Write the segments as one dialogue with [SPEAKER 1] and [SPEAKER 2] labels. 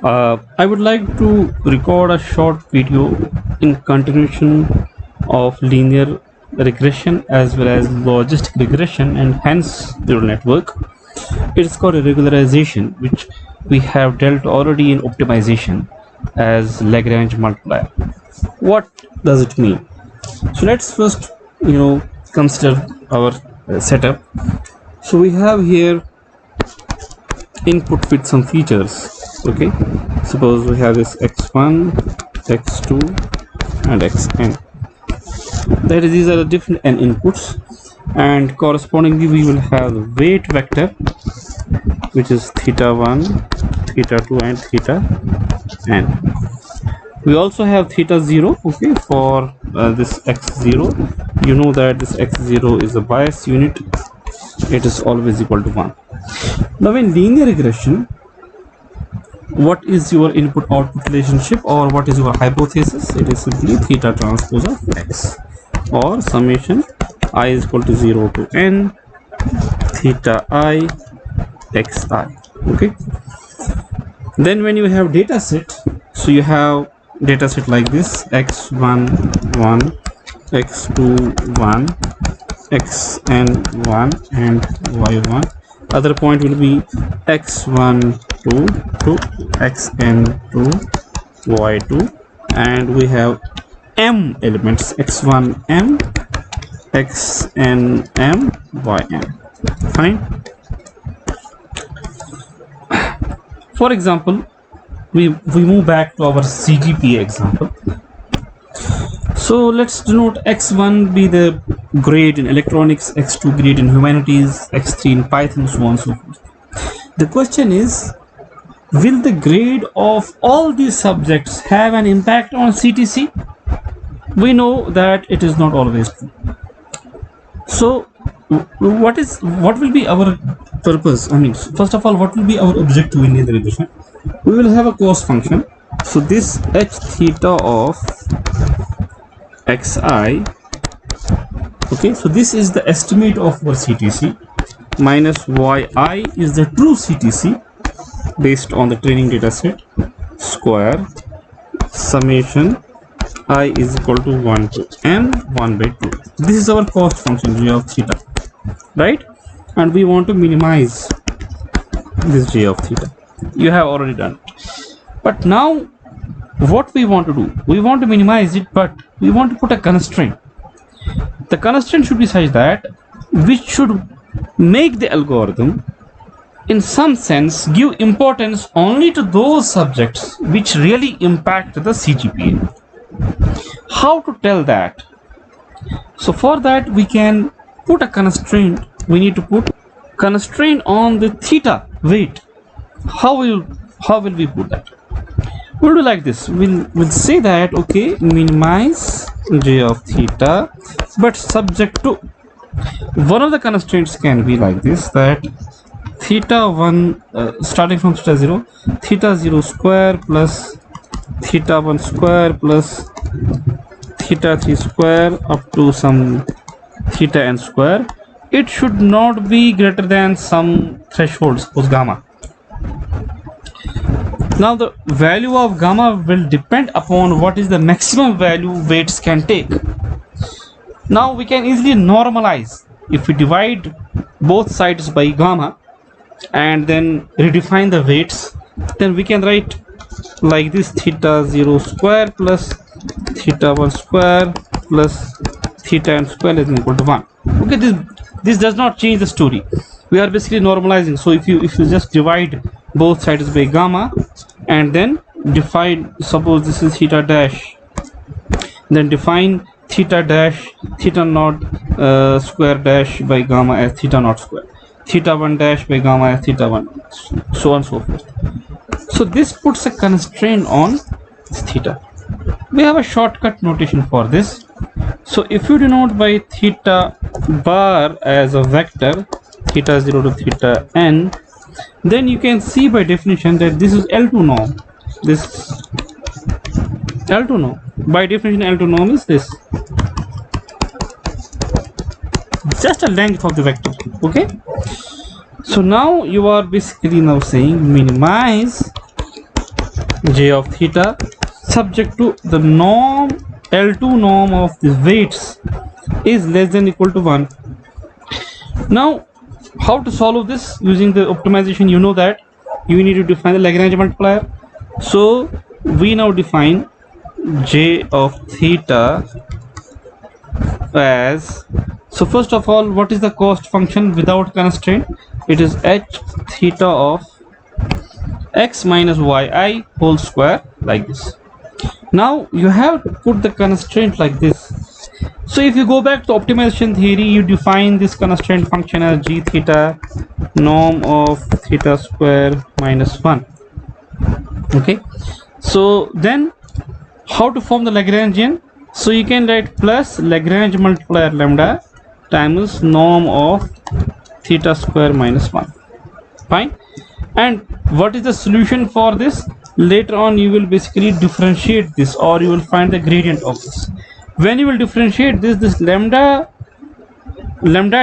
[SPEAKER 1] I would like to record a short video in continuation of linear regression as well as logistic regression and hence neural network. It's called a regularization, which we have dealt already in optimization as Lagrange multiplier. What does it mean? So let's first consider our setup. So we have here input with some features. Okay, suppose we have this x1, x2 and xn. That is, these are the different n inputs, and correspondingly we will have the weight vector, which is theta1, theta2 and theta n. We also have theta0, okay, for this x0. You know that this x0 is a bias unit. It is always equal to 1. Now in linear regression, what is your input output relationship, or what is your hypothesis? It is simply theta transpose of x, or summation I is equal to 0 to n theta I xi. Okay, then when you have data set, so you have data set like this: x1 1, x2 1, xn 1 and y1. Other point will be x1 2 to xn2 y2, and we have m elements: x1 m, xn m, yn. Fine. For example, we move back to our CGPA example. So let's denote x1 be the grade in electronics, x2 grade in humanities, x3 in Python, so on and so forth. The question is, will the grade of all these subjects have an impact on CTC? We know that it is not always true. So what will be our purpose? I mean, first of all, what will be our objective in linear regression? We will have a cost function. So this h theta of xi, okay, so this is the estimate of our CTC, minus yi is the true CTC based on the training data set, square summation I is equal to 1 to n 1 by 2. This is our cost function g of theta, right? And we want to minimize this g of theta. You have already done it. But now what we want to do, we want to minimize it, but we want to put a constraint. The constraint should be such that which should make the algorithm in some sense give importance only to those subjects which really impact the CGPA. How to tell that? So for that we can put a constraint. We need to put constraint on the theta weight. How will we put that? We'll do like this. We'll say that, okay, minimize j of theta, but subject to one of the constraints can be like this, that theta 1 starting from theta 0, theta 0 square plus theta 1 square plus theta 3 square up to some theta n square. It should not be greater than some threshold, suppose gamma. Now the value of gamma will depend upon what is the maximum value weights can take. Now we can easily normalize. If we divide both sides by gamma and then redefine the weights, then we can write like this: theta 0 square plus theta 1 square plus theta n square is equal to 1. Okay, this does not change the story. We are basically normalizing. So if you just divide both sides by gamma and then define, suppose this is theta dash, then define theta dash theta naught square dash by gamma as theta naught square, theta 1 dash by gamma as theta 1, so on and so forth. So this puts a constraint on theta. We have a shortcut notation for this. So if you denote by theta bar as a vector, theta 0 to theta n, then you can see by definition that this is L2 norm. This L2 norm. By definition, L2 norm is this. Just a length of the vector. Okay. So now you are basically now saying minimize j of theta subject to the norm L2 norm of the weights is less than equal to 1. Now how to solve this using the optimization? You know that you need to define the Lagrange multiplier. So we now define j of theta as, so first of all, what is the cost function without constraint? It is h theta of x minus yi whole square, like this. Now you have to put the constraint like this. So if you go back to optimization theory, you define this constraint function as g theta norm of theta square minus 1. Okay, so then how to form the Lagrangian? So you can write plus Lagrange multiplier lambda times norm of theta square minus 1. Fine. And what is the solution for this? Later on you will basically differentiate this, or you will find the gradient of this. When you will differentiate this lambda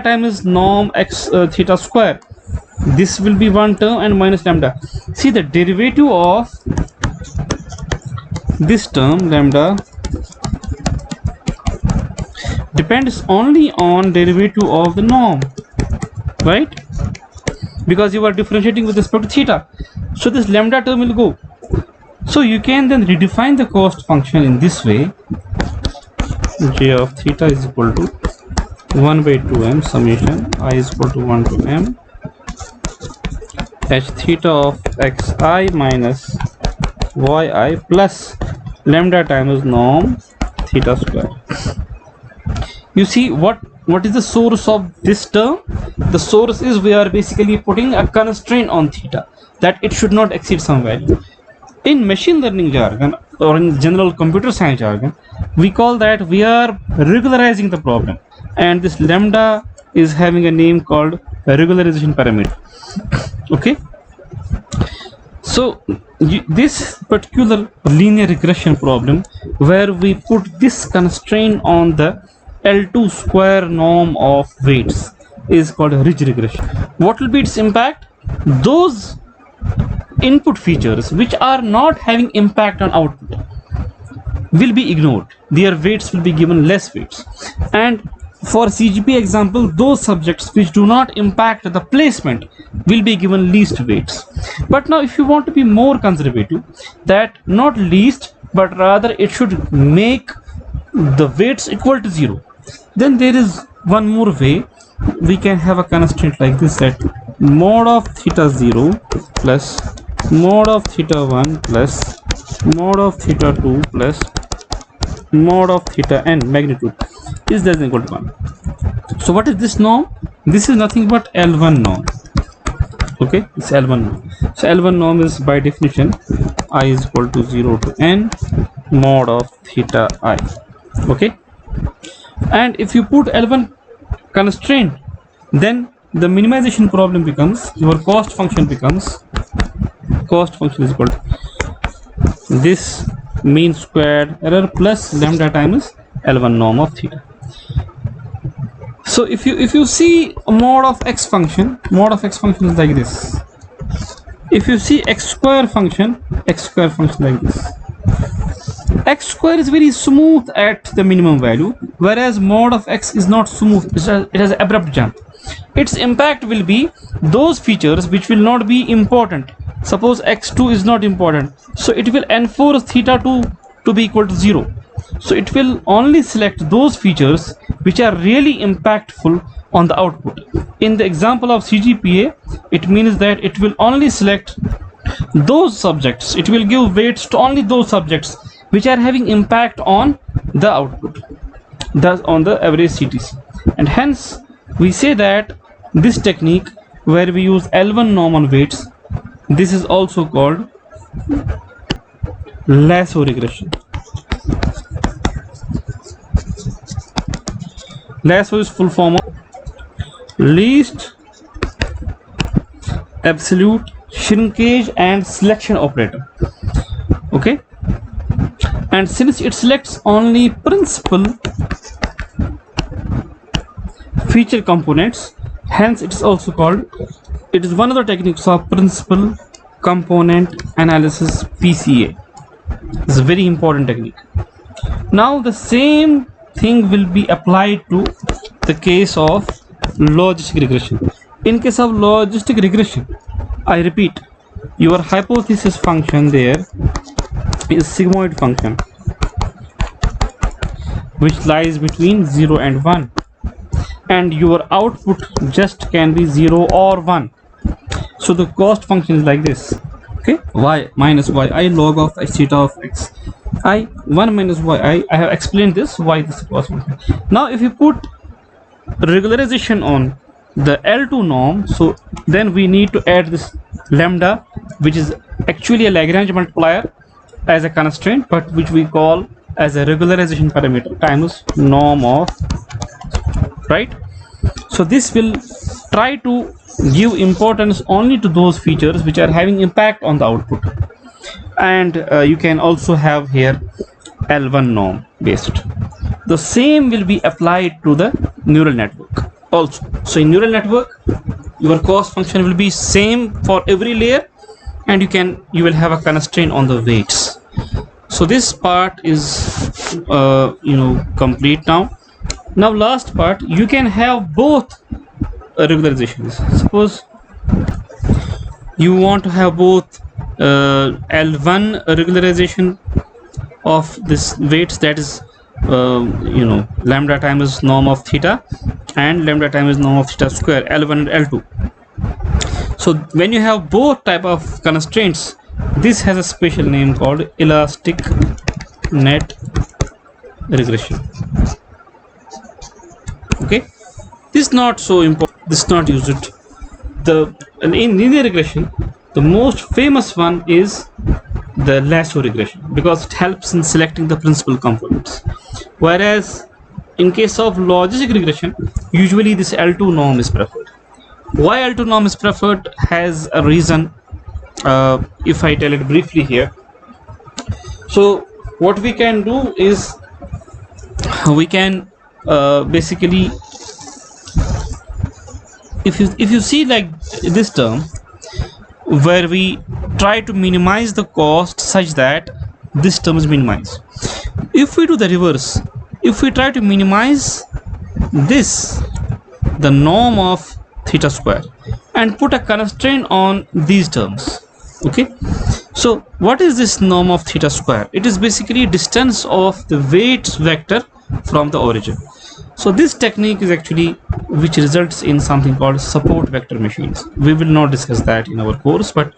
[SPEAKER 1] times norm x theta square, this will be one term and minus lambda. See, the derivative of this term lambda depends only on derivative of the norm, right? Because you are differentiating with respect to theta, so this lambda term will go. So you can then redefine the cost function in this way: j of theta is equal to 1 by 2m summation I is equal to 1 to m h theta of xi minus yi plus lambda times norm theta square. You see what is the source of this term? The source is, we are basically putting a constraint on theta that it should not exceed some value. In machine learning jargon, or in general computer science jargon, we call that we are regularizing the problem, and this lambda is having a name called regularization parameter. Okay, so this particular linear regression problem, where we put this constraint on the L2 square norm of weights, is called a ridge regression. What will be its impact? Those input features which are not having impact on output will be ignored. Their weights will be given less weights. And for CGP example, those subjects which do not impact the placement will be given least weights. But now if you want to be more conservative, that not least but rather it should make the weights equal to 0, then there is one more way. We can have a constraint like this, that mod of theta 0 plus mod of theta 1 plus mod of theta 2 plus mod of theta n magnitude is less than equal to 1. So what is this norm? This is nothing but L1 norm. Okay, it's L1 norm. So L1 norm is by definition I is equal to 0 to n mod of theta I. Okay, and if you put L1 constraint, then the minimization problem becomes, your cost function becomes, cost function is equal to this mean squared error plus lambda times L1 norm of theta. So if you see a mod of x function is like this. If you see x square function like this. X square is very smooth at the minimum value, whereas mod of x is not smooth. It has an abrupt jump. Its impact will be those features which will not be important. Suppose x2 is not important, so it will enforce theta 2 to be equal to 0. So it will only select those features which are really impactful on the output. In the example of CGPA, it means that it will only select those subjects, it will give weights to only those subjects which are having impact on the output, thus on the average CTC. And hence we say that this technique, where we use L1 norm on weights, this is also called LASSO regression. LASSO is full form of least absolute shrinkage and selection operator. Okay, and since it selects only principal feature components, hence it is also called, it is one of the techniques of principal component analysis PCA. This is a very important technique. Now the same thing will be applied to the case of logistic regression. In case of logistic regression, I repeat, your hypothesis function there is sigmoid function which lies between 0 and 1, and your output just can be 0 or 1. So the cost function is like this, okay, y minus yi log of h theta of x I 1 minus yi. I have explained this why this cost function. Now if you put regularization on the L2 norm, so then we need to add this lambda, which is actually a Lagrange multiplier as a constraint, but which we call as a regularization parameter times norm of, right? So this will try to give importance only to those features which are having impact on the output. And you can also have here L1 norm based. The same will be applied to the neural network also. So in neural network, your cost function will be same for every layer, and you will have a constraint on the weights. So this part is complete now. Now last part, you can have both regularizations. Suppose you want to have both L1 regularization of this weights, that is lambda times norm of theta and lambda times norm of theta square, L1 and L2. So when you have both type of constraints, this has a special name called elastic net regression. Okay, this is not so important, this is not used. In linear regression, the most famous one is the LASSO regression, because it helps in selecting the principal components. Whereas in case of logistic regression, usually this L2 norm is preferred. Why L2 norm is preferred has a reason, if I tell it briefly here. So what we can do is we can basically, if you see like this term where we try to minimize the cost such that this term is minimized. If we do the reverse, if we try to minimize this, the norm of theta square, and put a constraint on these terms, okay, so what is this norm of theta square? It is basically distance of the weights vector from the origin. So this technique is actually which results in something called support vector machines. We will not discuss that in our course, but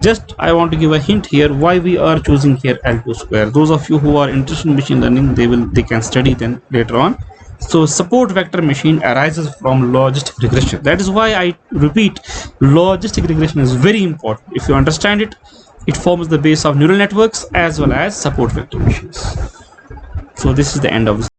[SPEAKER 1] just I want to give a hint here why we are choosing here L2 square. Those of you who are interested in machine learning, they can study then later on. So support vector machine arises from logistic regression. That is why I repeat, logistic regression is very important. If you understand it, it forms the base of neural networks as well as support vector machines. So this is the end of this.